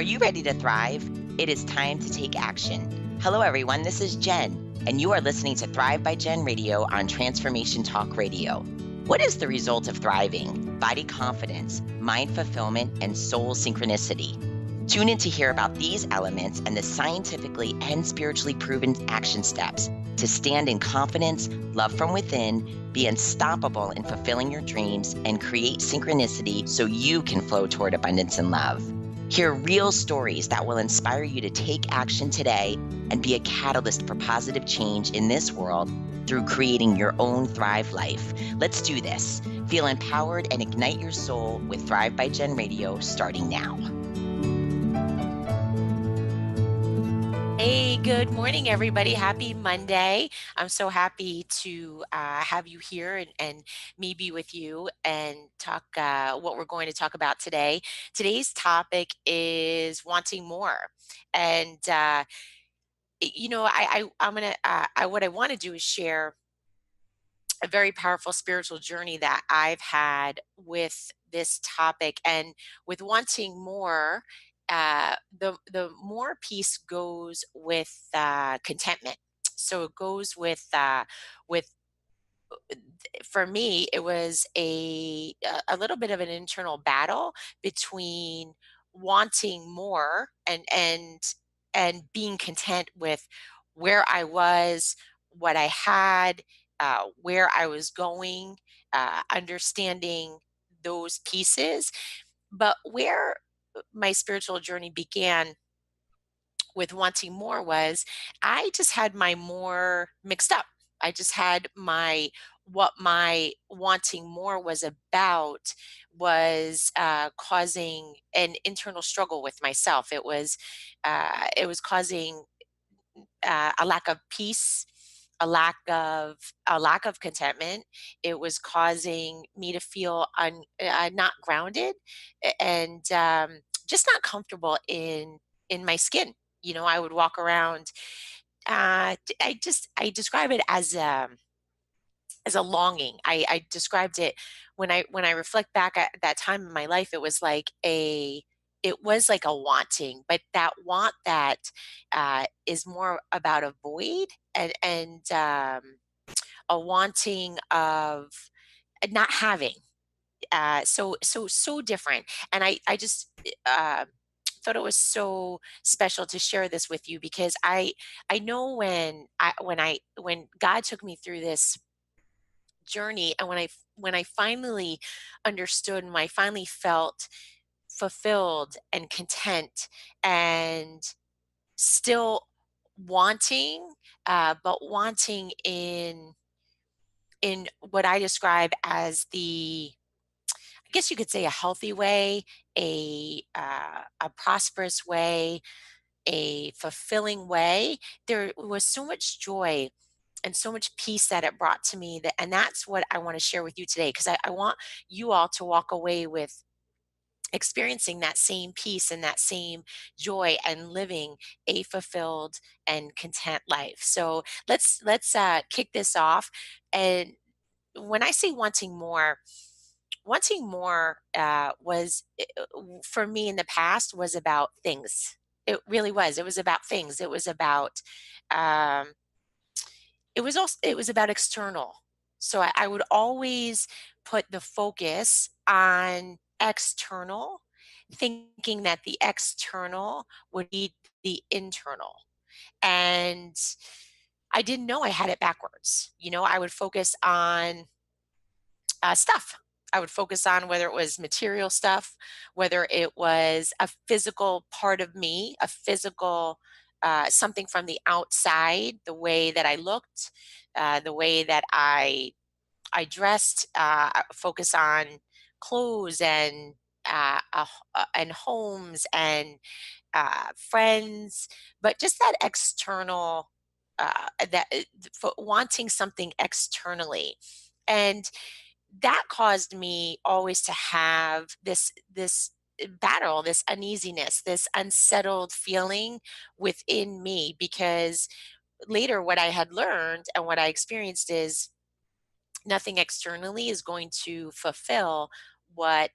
Are you ready to thrive? It is time to take action. Hello, everyone. This is Jen, and you are listening to Thrive by Jen Radio on Transformation Talk Radio. What is the result of thriving? Body confidence, mind fulfillment, and soul synchronicity. Tune in to hear about these elements and the scientifically and spiritually proven action steps to stand in confidence, love from within, be unstoppable in fulfilling your dreams, and create synchronicity so you can flow toward abundance and love. Hear real stories that will inspire you to take action today and be a catalyst for positive change in this world through creating your own Thrive life. Let's do this. Feel empowered and ignite your soul with Thrive by Jen Radio starting now. Hey, good morning, everybody. Happy Monday. I'm so happy to have you here and me be with you and talk what we're going to talk about today. Today's topic is wanting more. And, I'm going to, what I want to do is share a very powerful spiritual journey that I've had with this topic and with wanting more. The more peace goes with contentment. So it goes with for me it was a little bit of an internal battle between wanting more and being content with where I was, what I had, where I was going, understanding those pieces. But where my spiritual journey began with wanting more was I just had my more mixed up. I just had what my wanting more was about was causing an internal struggle with myself. It was causing a lack of peace, a lack of contentment. It was causing me to feel not grounded and just not comfortable in my skin. I would walk around. I describe it as a longing. I described it when I reflect back at that time in my life. It was like a wanting, but that want that is more about a void and a wanting of not having. So different. And I just thought it was so special to share this with you because I know when God took me through this journey and when I finally understood and when I finally felt fulfilled and content and still wanting, but wanting in what I describe as I guess you could say, a healthy way, a prosperous way, a fulfilling way. There was so much joy and so much peace that it brought to me, and that's what I want to share with you today, because I want you all to walk away with experiencing that same peace and that same joy and living a fulfilled and content life. So let's kick this off. And when I say wanting more was for me in the past was about things. It really was. It was about things. Um, it was about external. So I would always put the focus on external, thinking that the external would be the internal. And I didn't know I had it backwards. I would focus on stuff. I would focus on whether it was material stuff, whether it was a physical part of me, a physical something from the outside, the way that I looked, the way that I dressed. Focus on clothes and homes and friends, but just that external, for wanting something externally. And that caused me always to have this battle, this uneasiness, this unsettled feeling within me, because later what I had learned and what I experienced is nothing externally is going to fulfill what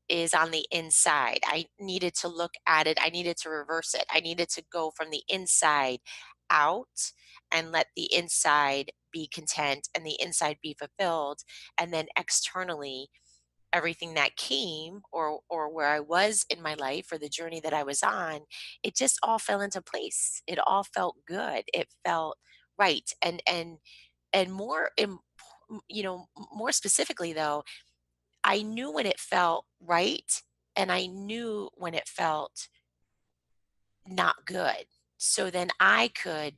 is on the inside. I needed to look at it. I needed to reverse it. I needed to go from the inside out and let the inside be content and the inside be fulfilled. And then externally, everything that came or where I was in my life or the journey that I was on, it just all fell into place. It all felt good. It felt right. And more more specifically though, I knew when it felt right and I knew when it felt not good. So then I could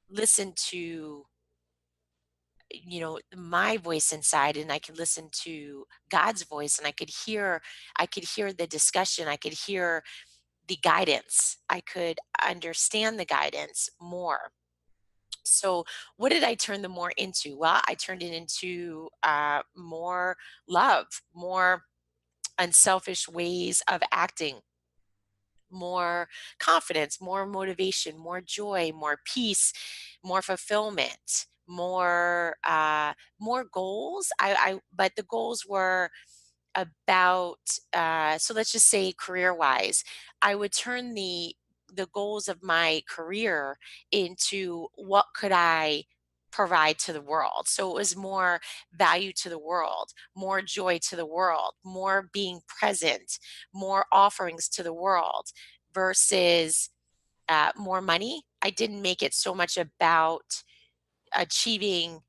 listen to, my voice inside, and I could listen to God's voice, and I could hear the discussion. I could hear the guidance. I could understand the guidance more. So what did I turn the more into? Well, I turned it into more love, more unselfish ways of acting, more confidence, more motivation, more joy, more peace, more fulfillment, more goals. But the goals were about, so let's just say career wise, I would turn the goals of my career into what could I provide to the world. So it was more value to the world, more joy to the world, more being present, more offerings to the world versus more money. I didn't make it so much about achieving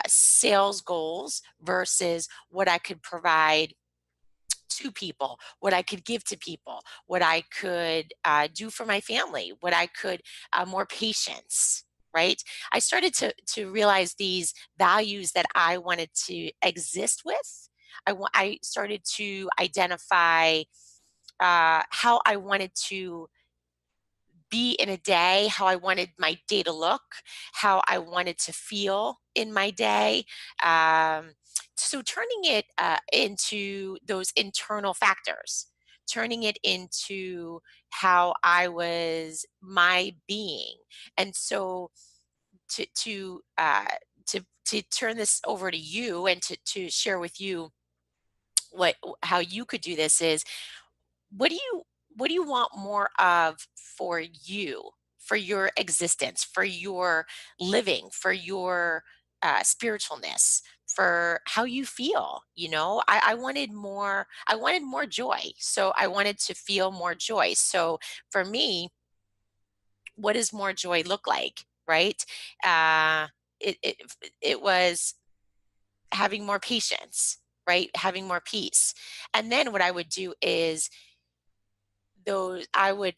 sales goals versus what I could provide to people, what I could give to people, what I could do for my family, what I could more patience. Right, I started to realize these values that I wanted to exist with. I started to identify how I wanted to be in a day, how I wanted my day to look, how I wanted to feel in my day. So turning it into those internal factors, turning it into how I was my being, and so to to uh, to turn this over to you and to share with you what how you could do this is what do you want more of for you, for your existence, for your living, for your spiritualness, for how you feel? I wanted more. I wanted more joy, so I wanted to feel more joy. So for me, what does more joy look like? Right? Uh, it was having more patience. Right, having more peace. And then what I would do is those I would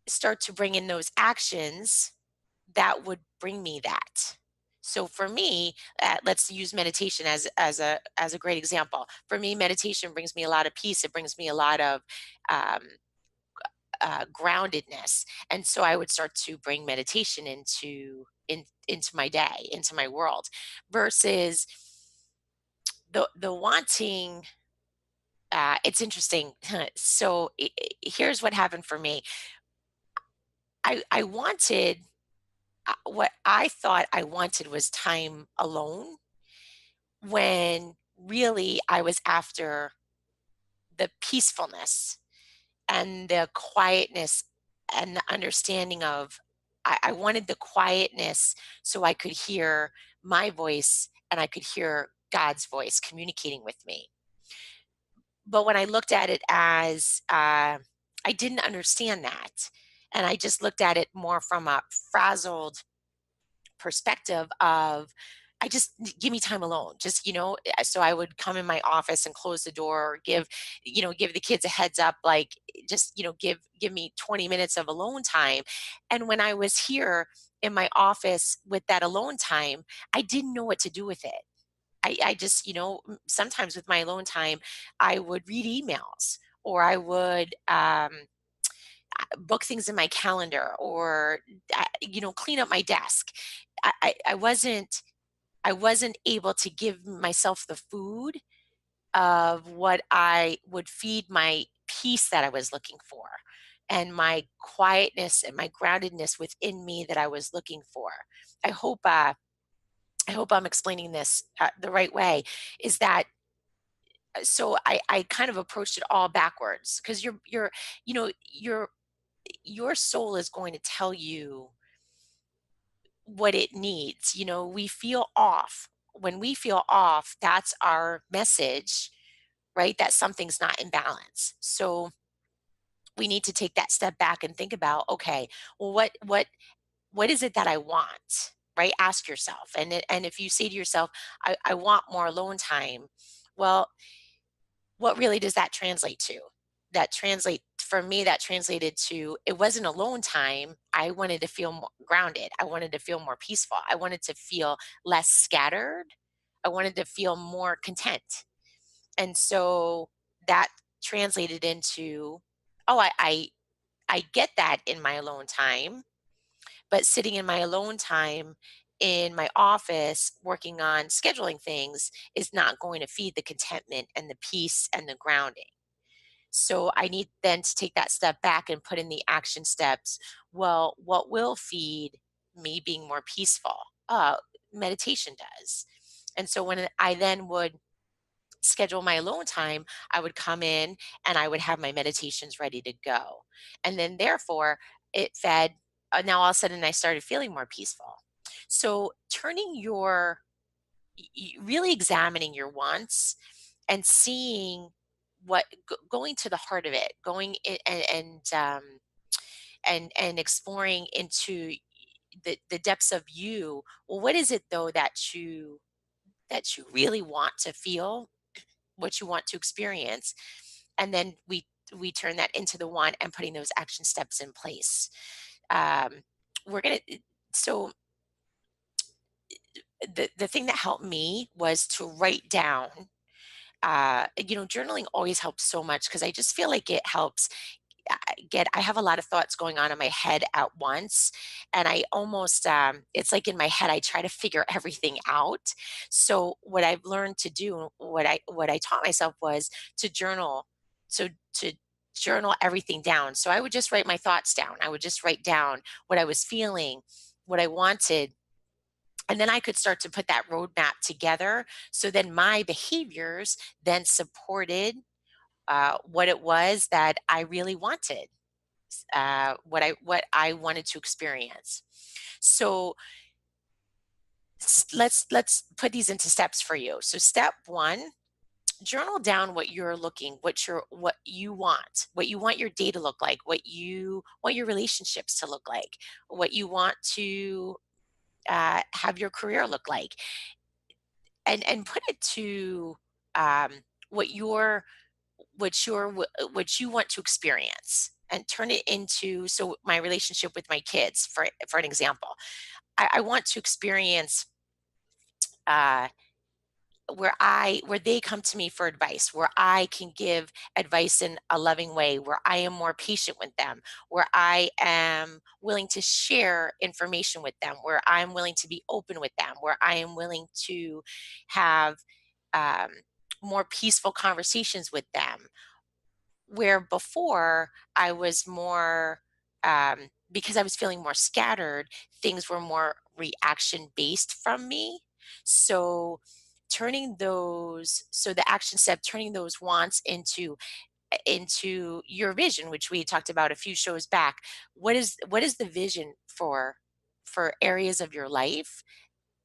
start to bring in those actions that would bring me that. So for me, let's use meditation as a great example. For me, meditation brings me a lot of peace. It brings me a lot of um, groundedness, and so I would start to bring meditation into my day, into my world, versus the wanting. It's interesting. So here's what happened for me. I wanted what I thought I wanted was time alone when really I was after the peacefulness and the quietness and the understanding of I wanted the quietness so I could hear my voice and I could hear God's voice communicating with me. But when I looked at it as I didn't understand that. And I just looked at it more from a frazzled perspective of I just give me time alone. Just, so I would come in my office and close the door or give the kids a heads up, like just, give me 20 minutes of alone time. And when I was here in my office with that alone time, I didn't know what to do with it. I just, sometimes with my alone time, I would read emails or I would book things in my calendar or clean up my desk. I wasn't able to give myself the food of what I would feed my peace that I was looking for and my quietness and my groundedness within me that I was looking for. I hope I hope I'm explaining this the right way, is that so I kind of approached it all backwards because you know, your soul is going to tell you what it needs. You know, we feel off. When we feel off, that's our message, right? That something's not in balance. So we need to take that step back and think about, okay, well, what is it that I want? Right? Ask yourself. And if you say to yourself, I want more alone time, well, what really does that translate to? That translate for me, that translated to it wasn't alone time. I wanted to feel more grounded. I wanted to feel more peaceful. I wanted to feel less scattered. I wanted to feel more content. And so that translated into, oh, I get that in my alone time, but sitting in my alone time in my office working on scheduling things is not going to feed the contentment and the peace and the grounding. So I need then to take that step back and put in the action steps. Well, what will feed me being more peaceful? Meditation does. And so when I then would schedule my alone time, I would come in and I would have my meditations ready to go. And then therefore it fed, now all of a sudden I started feeling more peaceful. So turning really examining your wants and seeing going to the heart of it, going in, and exploring into the depths of you. Well, what is it though that you really want to feel, what you want to experience, and then we turn that into the want and putting those action steps in place. um, we're gonna so the thing that helped me was to write down, journaling always helps so much because I just feel like it helps. I have a lot of thoughts going on in my head at once, and I almost it's like in my head I try to figure everything out. So what I've learned to do, what I taught myself was to journal. So to journal everything down. So I would just write my thoughts down. I would just write down what I was feeling, what I wanted, and then I could start to put that roadmap together. So then my behaviors then supported what it was that I really wanted, what I wanted to experience. So let's put these into steps for you. So step one, journal down what you want your day to look like, what you want your relationships to look like, what you want to have your career look like, and put it to um, what your what you want to experience and turn it into. So my relationship with my kids, for an example, I want to experience uh, where they come to me for advice, where I can give advice in a loving way, where I am more patient with them, where I am willing to share information with them, where I'm willing to be open with them, where I am willing to have um, more peaceful conversations with them. Where before I was more, because I was feeling more scattered, things were more reaction based from me. So so the action step, turning those wants into your vision, which we talked about a few shows back. What is the vision for areas of your life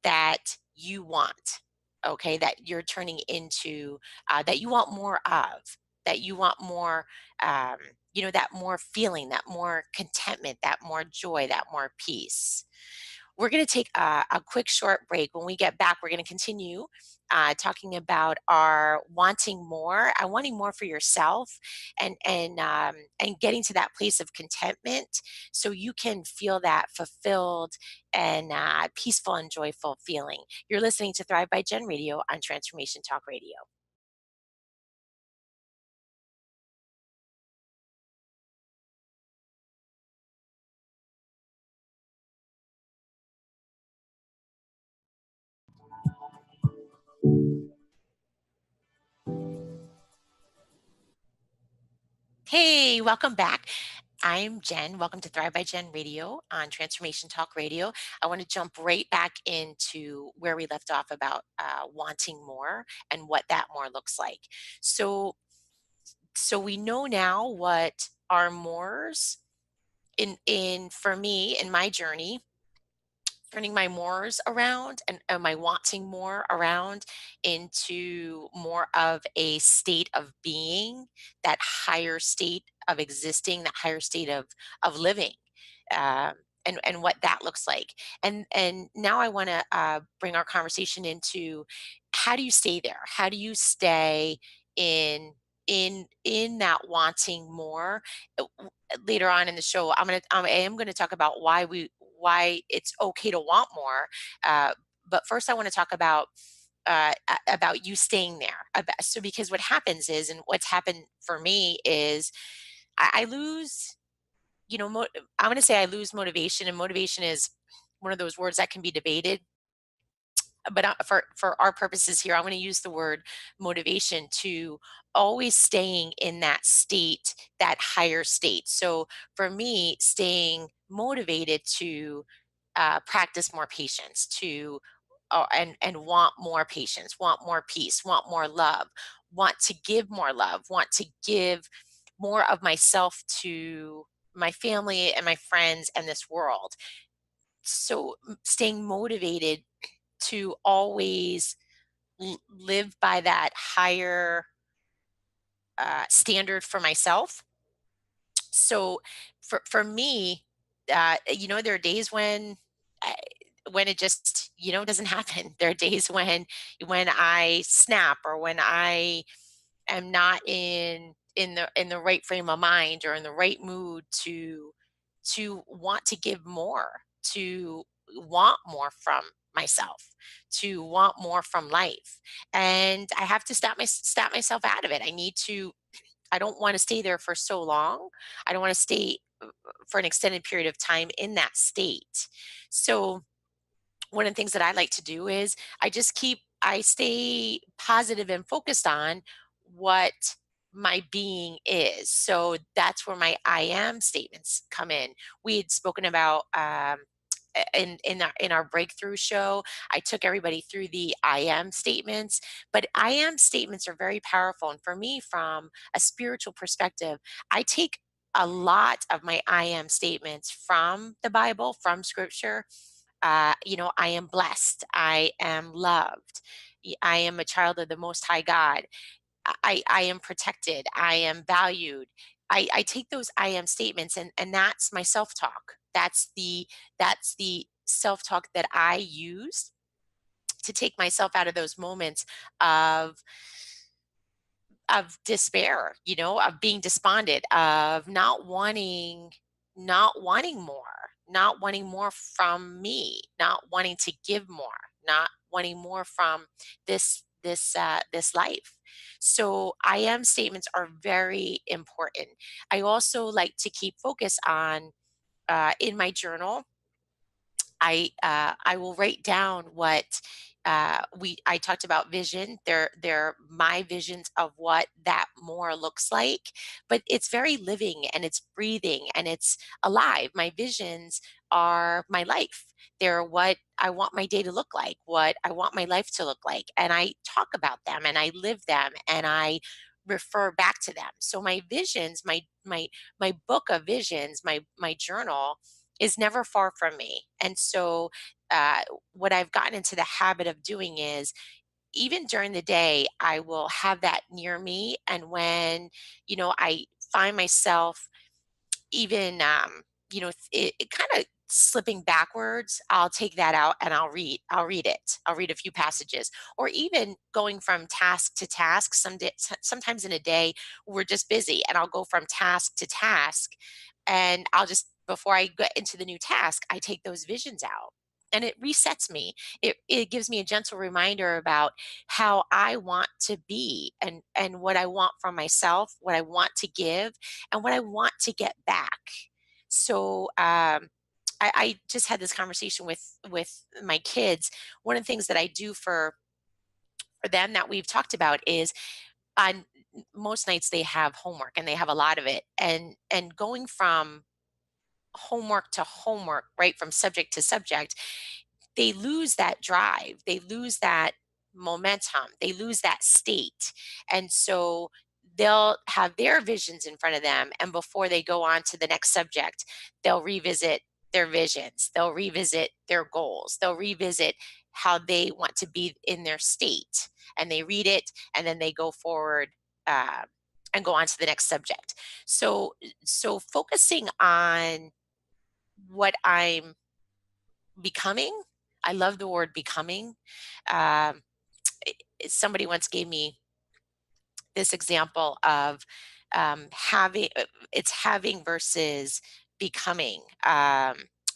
that you want, okay, that you're turning into, that you want more of, that you want more, um, that more feeling, that more contentment, that more joy, that more peace. We're going to take a quick short break. When we get back, we're going to continue talking about our wanting more for yourself, and getting to that place of contentment, so you can feel that fulfilled and peaceful and joyful feeling. You're listening to Thrive by Gen Radio on Transformation Talk Radio. Hey, welcome back. I'm Jen. Welcome to Thrive by Jen Radio on Transformation Talk Radio. I want to jump right back into where we left off about wanting more and what that more looks like. So, so we know now what our mores in for me in my journey, turning my mores around and my wanting more around into more of a state of being, that higher state of existing, that higher state of living, um, and what that looks like. And now I want to bring our conversation into how do you stay there? How do you stay in in that wanting more? Later on in the show, I am gonna talk about why it's okay to want more. Uh, but first, I want to talk about you staying there. So because what happens is, and what's happened for me is, I lose. You know, I'm going to say I lose motivation, and motivation is one of those words that can be debated, but for our purposes here, I'm going to use the word motivation to always staying in that state, that higher state. So for me, staying motivated to practice more patience, to and want more patience, want more peace, want more love, want to give more love, want to give more of myself to my family and my friends and this world. So staying motivated to always live by that higher standard for myself. So for me, there are days I, when it just doesn't happen. There are days when I snap, or when I am not in the right frame of mind or in the right mood to want to give more, to want more from myself, to want more from life. And I have to stop myself out of it. I don't want to stay there for so long. I don't want to stay for an extended period of time in that state. So one of the things that I like to do is I stay positive and focused on what my being is. So that's where my I am statements come in. We had spoken about in our breakthrough show. I took everybody through the I am statements, but I am statements are very powerful. And for me, from a spiritual perspective, I take a lot of my I am statements from the Bible, from scripture. I am blessed. I am loved. I am a child of the Most High God. I am protected. I am valued. I take those I am statements, and that's my self talk. That's the self talk that I use to take myself out of those moments of of despair, of being despondent, of not wanting more, not wanting more from me, not wanting to give more, not wanting more from this life. So I am statements are very important. I also like to keep focus on in my journal. I will write down what we I talked about vision. They're my visions of what that more looks like, but it's very living and it's breathing and it's alive. My visions are my life. They're what I want my day to look like, what I want my life to look like, and I talk about them and I live them and I refer back to them. So my visions, my book of visions, my journal is never far from me. And so, what I've gotten into the habit of doing is, even during the day, I will have that near me. And when, I find myself even, it kind of slipping backwards, I'll take that out and I'll read it. I'll read a few passages, or even going from task to task. Sometimes in a day, we're just busy and I'll go from task to task, and I'll just, before I get into the new task, I take those visions out. And it resets me. It gives me a gentle reminder about how I want to be, and what I want from myself, what I want to give, and what I want to get back. So I just had this conversation with my kids. One of the things that I do for them that we've talked about is, most nights they have homework and they have a lot of it, and going from homework to homework, right, from subject to subject, they lose that drive, they lose that momentum, they lose that state. And so they'll have their visions in front of them, and before they go on to the next subject, they'll revisit their visions, they'll revisit their goals, they'll revisit how they want to be in their state, and they read it, and then they go forward, uh, and go on to the next subject. So focusing on what I'm becoming. I love the word becoming. Um, Somebody once gave me this example of having it's having versus becoming.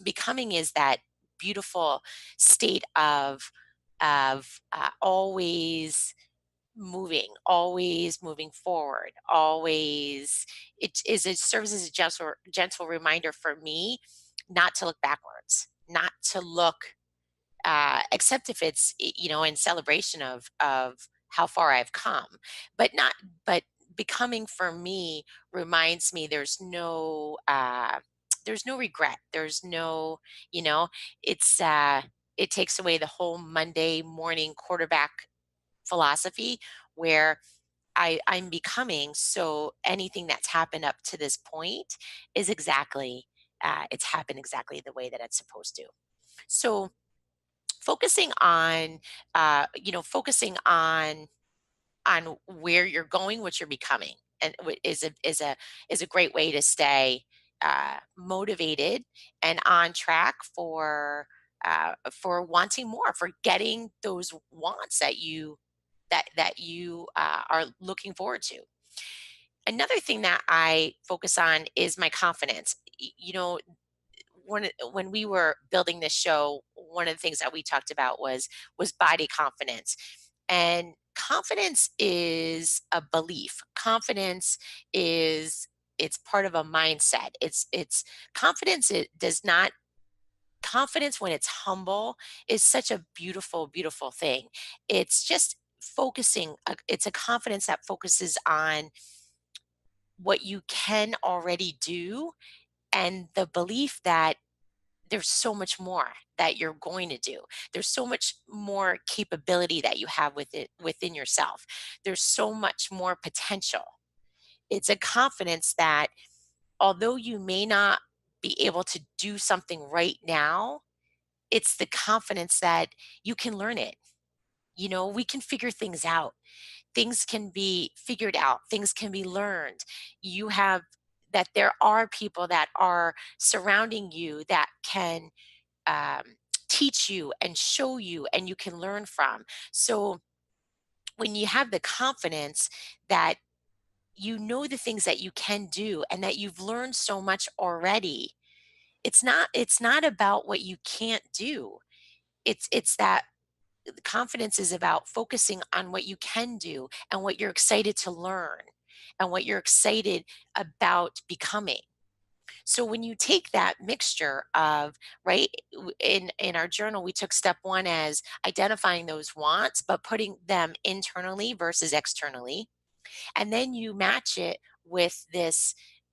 Becoming is that beautiful state of always moving forward, always. It serves as a gentle reminder for me not to look backwards, not to look, except if it's in celebration of how far I've come, but not but becoming for me reminds me there's no regret, there's no, you know it's it takes away the whole Monday morning quarterback philosophy where I'm becoming, so anything that's happened up to this point is exactly, it's happened exactly the way that it's supposed to. So focusing on, focusing on where you're going, what you're becoming, and is a great way to stay motivated and on track for wanting more, for getting those wants that you are looking forward to. Another thing that I focus on is my confidence. When we were building this show, one of the things that we talked about was body confidence. And confidence is a belief. Confidence is it's part of a mindset. It's confidence. It does not confidence when it's humble is such a beautiful thing. It's just focusing. It's a confidence that focuses on what you can already do and the belief that there's so much more that you're going to do. There's so much more capability that you have within yourself. There's so much more potential. It's a confidence that although you may not be able to do something right now, it's the confidence that you can learn it. We can figure things out. Things can be figured out. Things can be learned. You have that there are people that are surrounding you that can um, teach you and show you and you can learn from. So when you have the confidence that you know the things that you can do and that you've learned so much already, it's not about what you can't do. It's that the confidence is about focusing on what you can do and what you're excited to learn and what you're excited about becoming. So when you take that mixture of, right, in our journal, we took step one as identifying those wants, but putting them internally versus externally, and then you match it with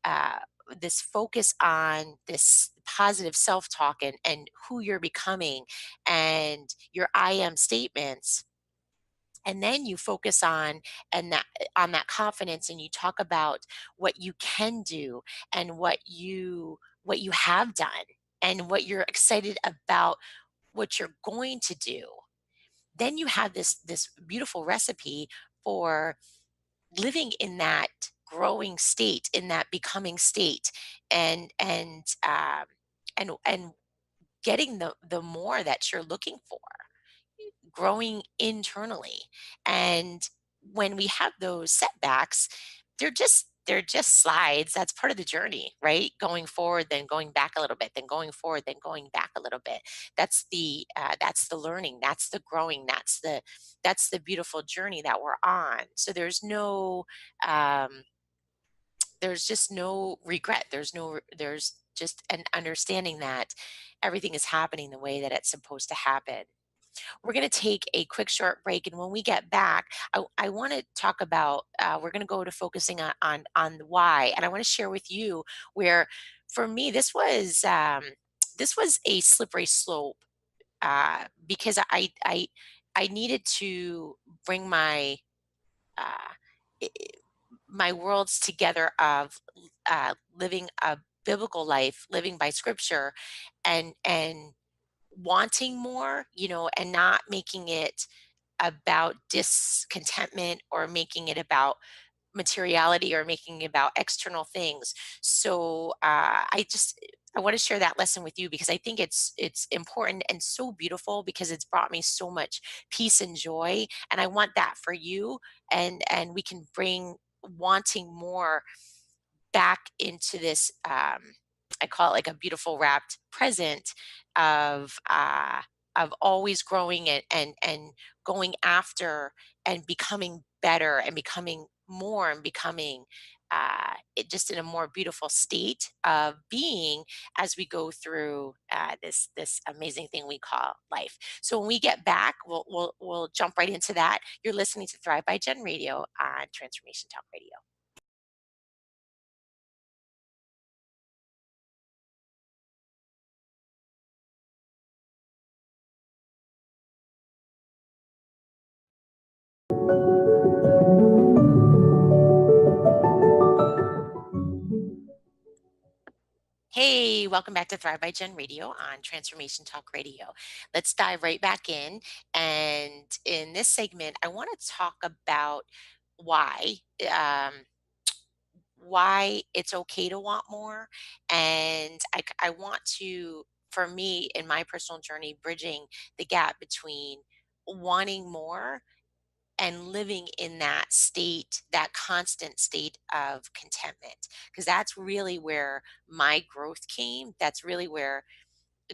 uh, this focus on this positive self-talk and who you're becoming and your I am statements, and then you focus on that confidence and you talk about what you can do and what you have done and what you're excited about, what you're going to do. Then you have this beautiful recipe for living in that growing state, in that becoming state, and getting the more that you're looking for, growing internally. And when we have those setbacks, they're just slides. That's part of the journey, right? Going forward, then going back a little bit, then going forward, then going back a little bit. That's the learning, that's the growing, that's the beautiful journey that we're on. So um, there's just no regret. There's just an understanding that everything is happening the way that it's supposed to happen. We're going to take a quick short break, and when we get back, I want to talk about. We're going to go to focusing on the why, and I want to share with you where, for me, this was a slippery slope because I needed to bring uh, i- my worlds together of living a biblical life, living by scripture, and wanting more, and not making it about discontentment or making it about materiality or making it about external things. So I want to share that lesson with you because I think it's important and so beautiful because it's brought me so much peace and joy, and I want that for you. And we can bring wanting more back into this. I call it like a beautiful wrapped present of always growing it and going after and becoming better and becoming more and becoming it just in a more beautiful state of being as we go through this amazing thing we call life. So when we get back, we'll jump right into that. You're listening to Thrive by Gen Radio on Transformation Talk Radio. Hey, welcome back to Thrive by Gen Radio on Transformation Talk Radio. Let's dive right back in. And in this segment, I want to talk about why. Um, why it's okay to want more. And I want to, for me, in my personal journey, bridging the gap between wanting more and living in that state, that constant state of contentment. Because that's really where my growth came. That's really where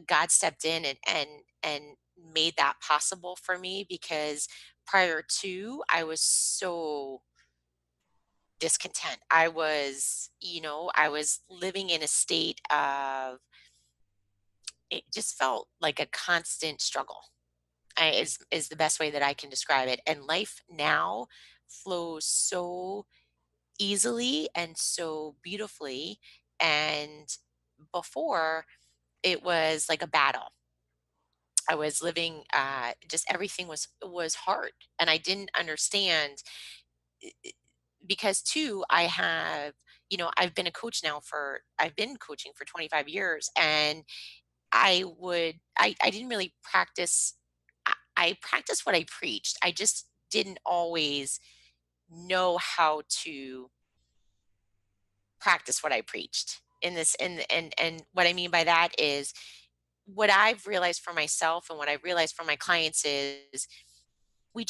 God stepped in and made that possible for me because prior to I was so discontent. I was living in a state of it just felt like a constant struggle. Is the best way that I can describe it. And life now flows so easily and so beautifully. And before it was like a battle. I was living just everything was hard and I didn't understand because too I have I've been a coach now for I've been coaching for 25 years and I didn't really practice. I practiced what I preached. I just didn't always know how to practice what I preached in this and what I mean by that is what I've realized for myself and what I've realized for my clients is we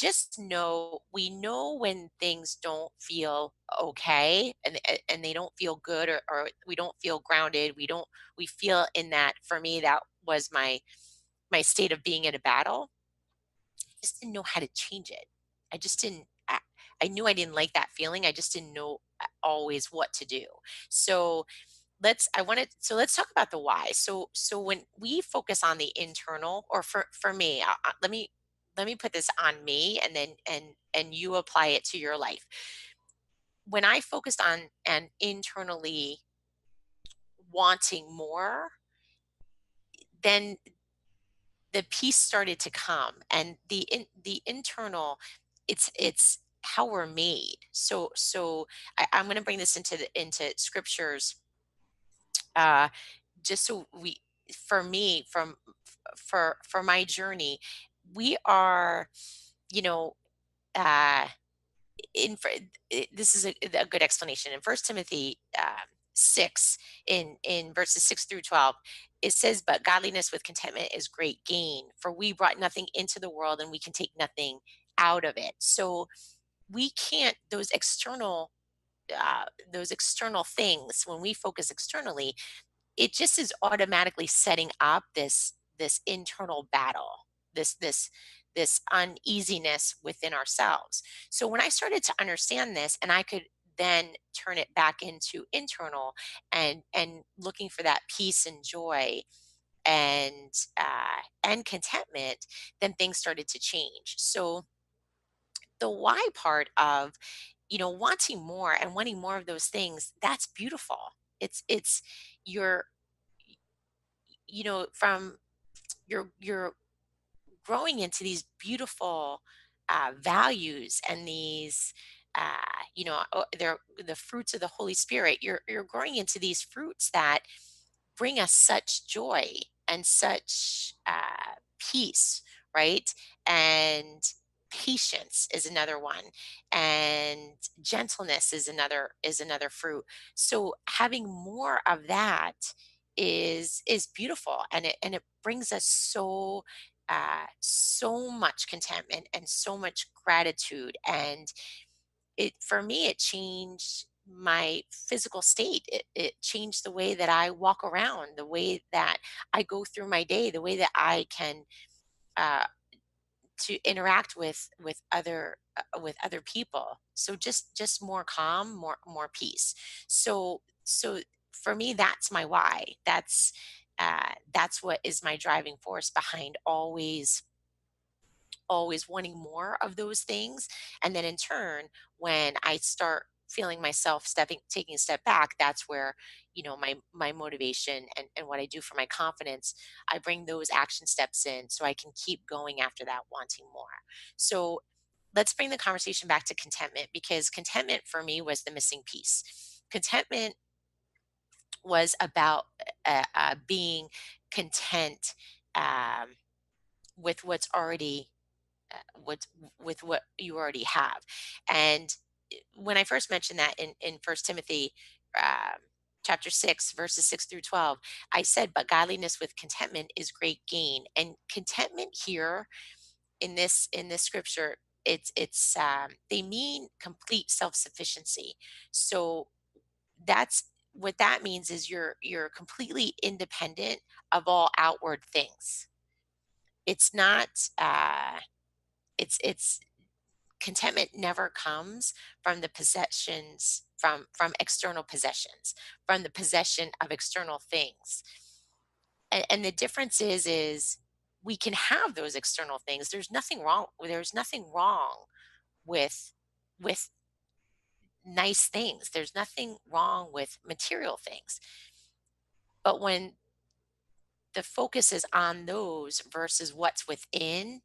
know when things don't feel okay and they don't feel good or we don't feel grounded. We feel in that for me that was my state of being in a battle. I just didn't know how to change it. I just didn't I knew I didn't like that feeling. I just didn't know always what to do. So let's talk about the why. So when we focus on the internal or for me, let me put this on me and then and you apply it to your life. When I focused on and internally wanting more, then the peace started to come and the internal it's how we're made. I'm going to bring this into scriptures uh just so we for me from for my journey we are you know uh this is a good explanation in First Timothy 6 in verses 6 through 12. It says, but godliness with contentment is great gain, for we brought nothing into the world and we can take nothing out of it. So we can't those external things when we focus externally, it just is automatically setting up this internal battle, this uneasiness within ourselves. So when I started to understand this and I could then turn it back into internal and looking for that peace and joy and contentment, then things started to change. So the why part of, wanting more and wanting more of those things, that's beautiful. It's you're from you're growing into these beautiful values and these they're the fruits of the Holy Spirit. You're growing into these fruits that bring us such joy and such peace, right? And patience is another one, and gentleness is another fruit. So having more of that is beautiful, and it brings us so much contentment and so much gratitude. And it for me, it changed my physical state. It changed the way that I walk around, the way that I go through my day, the way that I can uh, to interact with other people. So just more calm, more peace. So for me, that's my why. That's what is my driving force behind always wanting more of those things. And then in turn, when I start feeling myself taking a step back, that's where, my motivation and what I do for my confidence, I bring those action steps in so I can keep going after that, wanting more. So let's bring the conversation back to contentment, because contentment for me was the missing piece. Contentment was about being content um, with what's already what with what you already have. And when I first mentioned that in First Timothy chapter 6 verses 6 through 12, I said, but godliness with contentment is great gain. And contentment here in this scripture, it's they mean complete self-sufficiency. So that's what that means, is you're completely independent of all outward things. It's not it's contentment never comes from the possessions, from external possessions, from the possession of external things. And the difference is we can have those external things. There's nothing wrong with with nice things. There's nothing wrong with material things. But when the focus is on those versus what's within,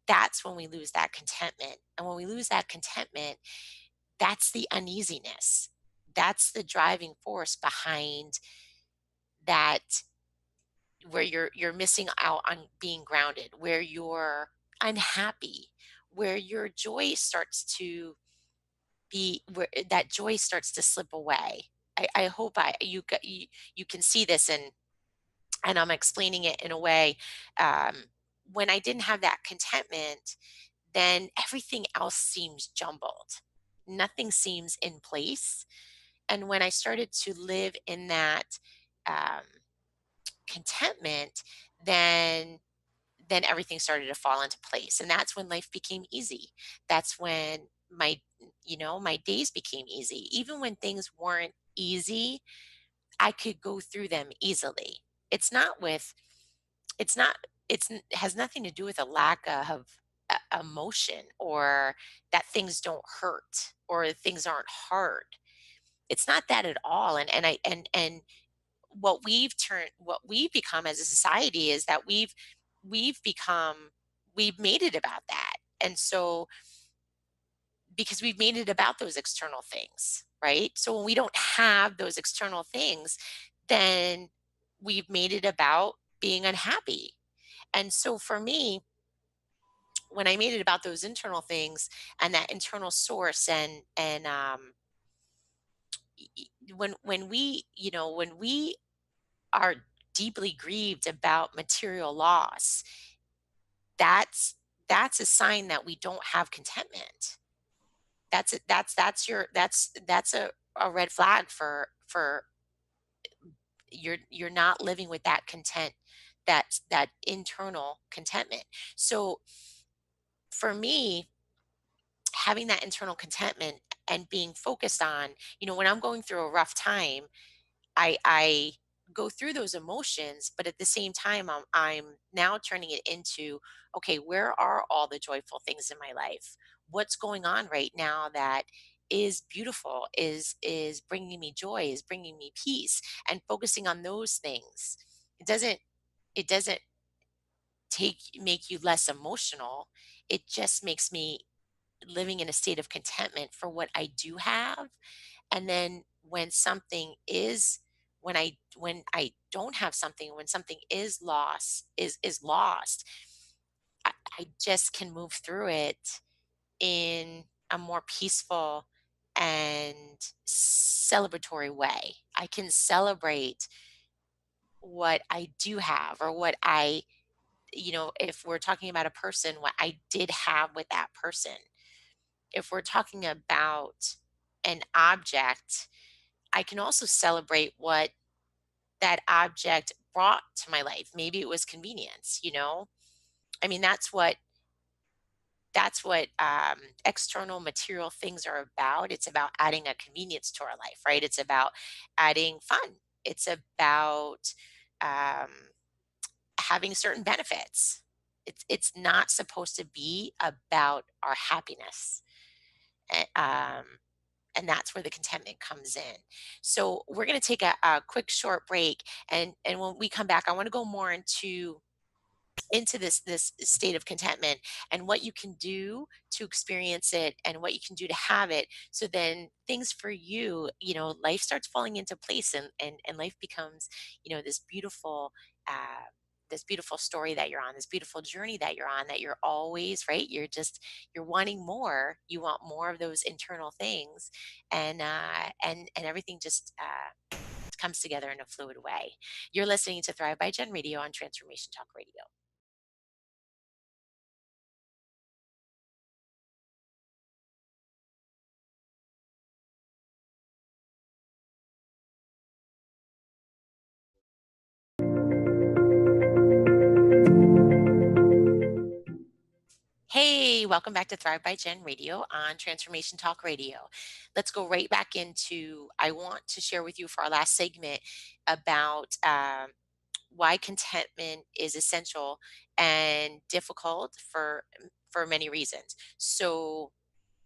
that's when we lose that contentment. And when we lose that contentment, that's the uneasiness. That's the driving force behind that, where you're missing out on being grounded, where you're unhappy, where your joy starts to where that joy starts to slip away. I hope you can see this, and I'm explaining it in a way. Um, when I didn't have that contentment, then everything else seems jumbled. Nothing seems in place. And when I started to live in that um, contentment, then everything started to fall into place, and that's when life became easy. That's when my days became easy. Even when things weren't easy, I could go through them easily. It's not with it's not has nothing to do with a lack of emotion, or that things don't hurt, or things aren't hard. It's not that at all. And what we've become as a society is that we've become we've made it about that. And so, because we've made it about those external things, right? So when we don't have those external things, then we've made it about being unhappy. And so for me, when I made it about those internal things and that internal source, and when we are deeply grieved about material loss, that's that's a sign that we don't have contentment. That's a red flag for you're not living with that content, that internal contentment. So for me, having that internal contentment and being focused on, when I'm going through a rough time, I go through those emotions, but at the same time, I'm now turning it into, okay, where are all the joyful things in my life? What's going on right now that is beautiful, is bringing me joy, is bringing me peace, and focusing on those things. It doesn't make you less emotional. It just makes me living in a state of contentment for what I do have. And then when I don't have something, when something is lost, I just can move through it in a more peaceful and celebratory way. I can celebrate what I do have, or what if we're talking about a person, what I did have with that person. If we're talking about an object, I can also celebrate what that object brought to my life. Maybe it was convenience. I mean, that's what external material things are about. It's about adding a convenience to our life, right? It's about adding fun. It's about um, having certain benefits. It's not supposed to be about our happiness. And that's where the contentment comes in. So we're going to take a quick short break, and when we come back, I want to go more into this state of contentment, and what you can do to experience it, and what you can do to have it, so then things for life starts falling into place, and life becomes uh this beautiful story that you're on, this beautiful journey that you're on, that you're always right. You're wanting more. You want more of those internal things, and everything just comes together in a fluid way. You're listening to Thrive by Gen Radio on Transformation Talk Radio. Hey, welcome back to Thrive by Gen Radio on Transformation Talk Radio. Let's go right back into. I want to share with you for our last segment about why contentment is essential and difficult for many reasons. So,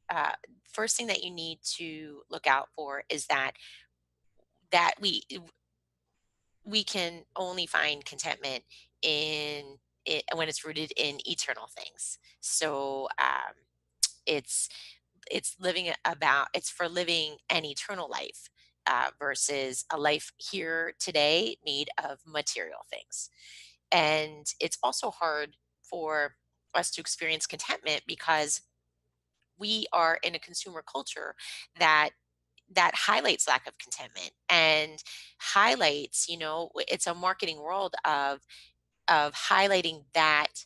uh, first thing that you need to look out for is that we can only find contentment in it when it's rooted in eternal things. So it's it's for living an eternal life, versus a life here today made of material things. And it's also hard for us to experience contentment because we are in a consumer culture that highlights lack of contentment, and highlights, it's a marketing world of highlighting that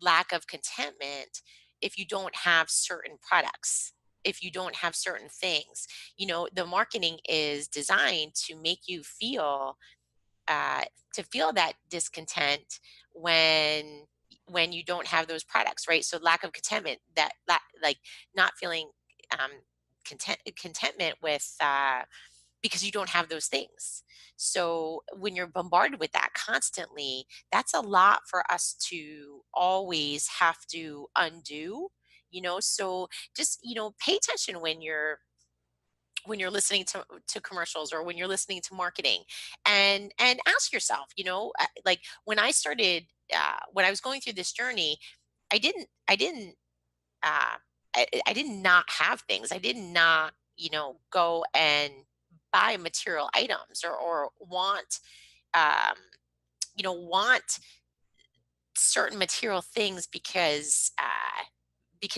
lack of contentment if you don't have certain products, if you don't have certain things. The marketing is designed to make you uh, feel that discontent when you don't have those products, right? So lack of contentment, like not feeling um, contentment with because you don't have those things. So when you're bombarded with that constantly, that's a lot for us to always have to undo. So just pay attention when you're listening to commercials, or when you're listening to marketing, and ask yourself, like when I was going through this journey, I didn't uh I did not have things. I did not go and buy material items, or um want certain material things because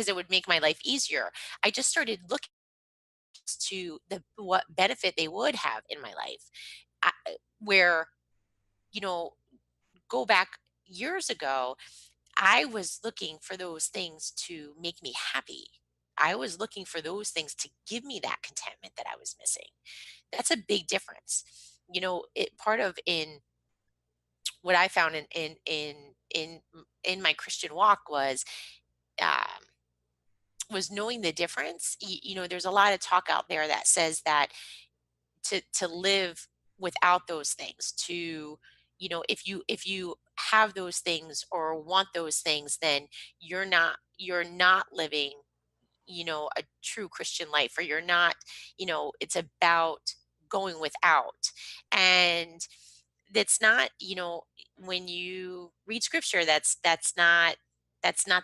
it would make my life easier. I just started looking to the what benefit they would have in my life. I, where you know Go back years ago, I was looking for those things to make me happy. I was looking for those things to give me that contentment that I was missing. That's a big difference. It part of in what I found in my Christian walk um, was knowing the difference. There's a lot of talk out there that says that to live. without those things. To if you have those things or want those things, then you're not living a true Christian life, or you're not, it's about going without. And that's not, when you read scripture, that's not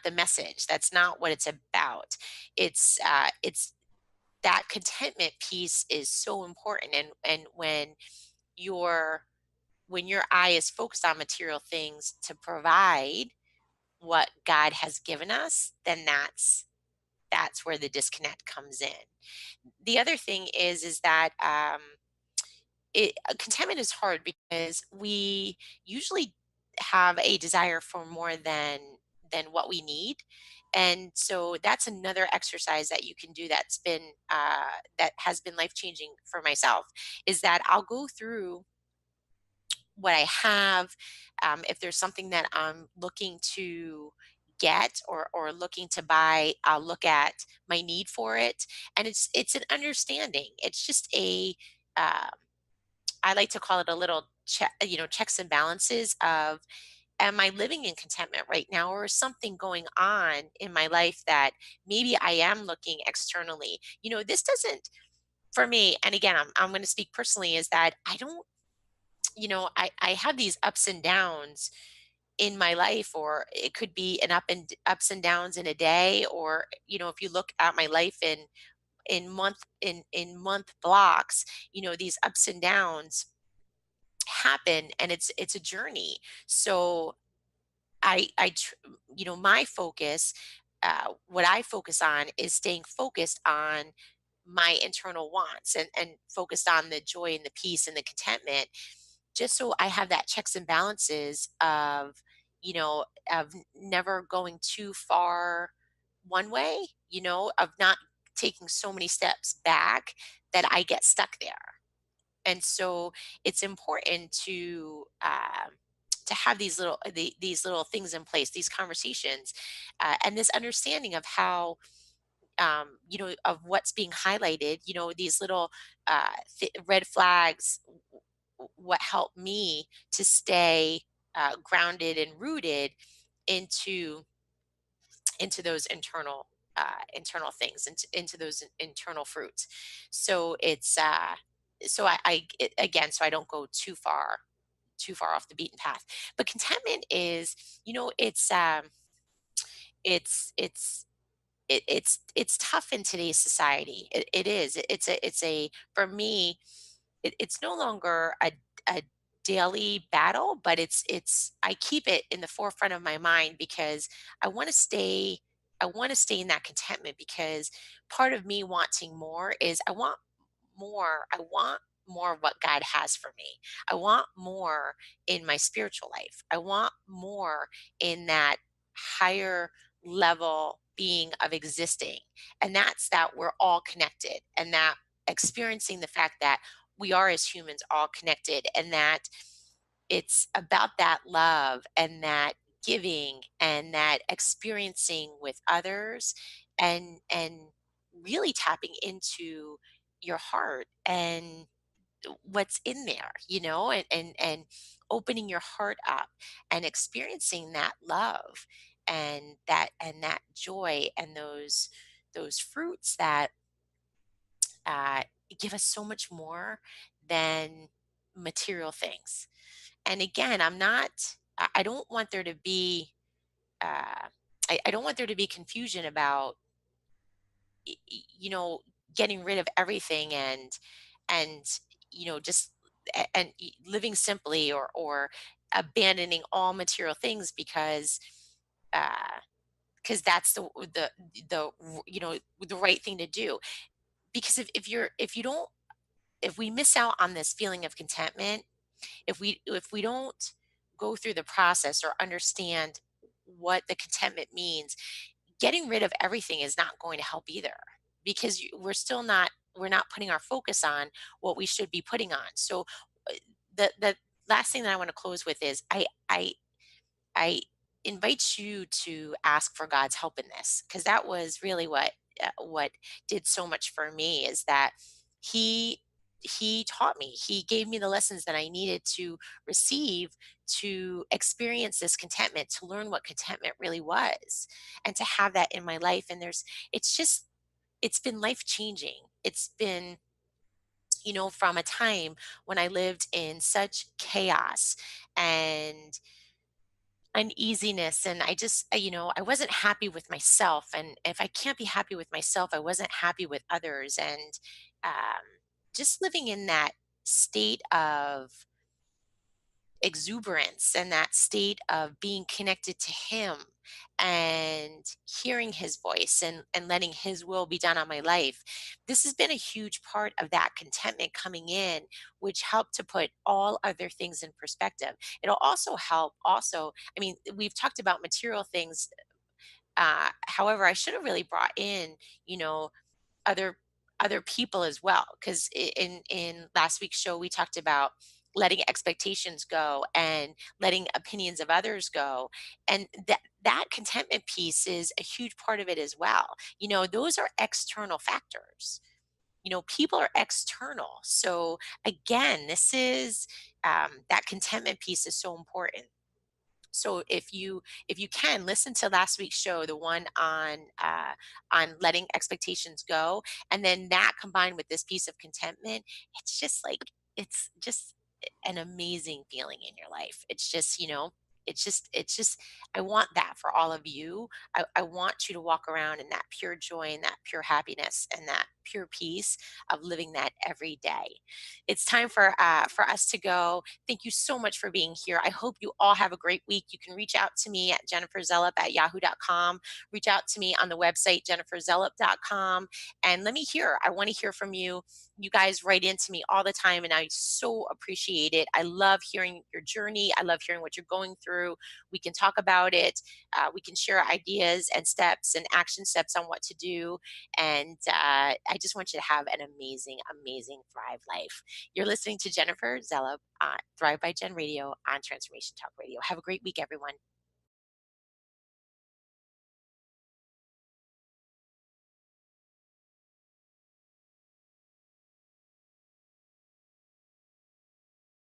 the message. That's not what it's about. It's that contentment piece is so important. And your when your eye is focused on material things to provide what God has given us, then that's where the disconnect comes in. The other thing is that contentment is hard because we usually have a desire for more than what we need. And so that's another exercise that you can do that has been life changing for myself, is that I'll go through what I have. If there's something that I'm looking to get or looking to buy, I'll look at my need for it, and it's an understanding. It's just uh, I like to call it a little checks and balances of, am I living in contentment right now, or is something going on in my life that maybe I am looking externally. This doesn't, for me, and again, I'm going to speak personally, is that I don't, I have these ups and downs in my life, or it could be ups and downs in a day, or if you look at my life in month blocks, these ups and downs happen, and it's a journey. So my focus, what I focus on is staying focused on my internal wants, and focused on the joy and the peace and the contentment, just so I have that checks and balances of, never going too far one way, of not taking so many steps back that I get stuck there. And so it's important to have these little things in place, these conversations, and this understanding of how, of what's being highlighted. These little red flags, what help me to stay grounded and rooted into those internal things, into those internal fruits. So it's so again, so I don't go too far off the beaten path. But contentment is, it's it's tough in today's society. It is. It's a for me, it's no longer a daily battle, but it's I keep it in the forefront of my mind, because I want to stay I want to stay in that contentment, because part of me wanting more is I want more of what God has for me. I want more in my spiritual life. I want more in that higher level being of existing. And that's that we're all connected, and that experiencing the fact that we are, as humans, all connected, and that it's about that love and that giving and that experiencing with others, and really tapping into your heart and what's in there, and opening your heart up and experiencing that love and that joy, and those fruits that uh, give us so much more than material things. And again, I don't want there to be uh, I don't want there to be confusion about y- y- you know getting rid of everything, and just living simply, or abandoning all material things, uh that's the the right thing to do. Because if we miss out on this feeling of contentment, if we don't go through the process or understand what the contentment means, getting rid of everything is not going to help either, because we're not putting our focus on what we should be putting on. So the last thing that I want to close with is, I invite you to ask for God's help in this, because that was really what did so much for me, is that he he taught me. He gave me the lessons that I needed to receive to experience this contentment, to learn what contentment really was, and to have that in my life. And it's just, it's been life changing. It's been, from a time when I lived in such chaos and uneasiness. And I wasn't happy with myself. And if I can't be happy with myself, I wasn't happy with others. And um, just living in that state of exuberance and that state of being connected to him and hearing his voice and letting his will be done on my life. This has been a huge part of that contentment coming in, which helped to put all other things in perspective. It'll also help, also, I mean, we've talked about material things. However, I should have really brought in, you know other other people as well, because in last week's show we talked about letting expectations go and letting opinions of others go, and that contentment piece is a huge part of it as well. Those are external factors. People are external. So again, this is that contentment piece is so important. So if you can listen to last week's show, the one on letting expectations go, and then that combined with this piece of contentment, it's just like, it's just an amazing feeling in your life. It's just I want that for all of you. I want you to walk around in that pure joy and that pure happiness and that pure peace of living that every day. It's time for us to go. Thank you so much for being here. I hope you all have a great week. You can reach out to me at jenniferzellup@yahoo.com. Reach out to me on the website, jenniferzellup.com. And let me hear. I want to hear from you. You guys write into me all the time, and I so appreciate it. I love hearing your journey. I love hearing what you're going through. We can talk about it. We can share ideas and steps and action steps on what to do. And I just want you to have an amazing, amazing Thrive life. You're listening to Jennifer Zella on Thrive by Jen Radio on Transformation Talk Radio. Have a great week, everyone.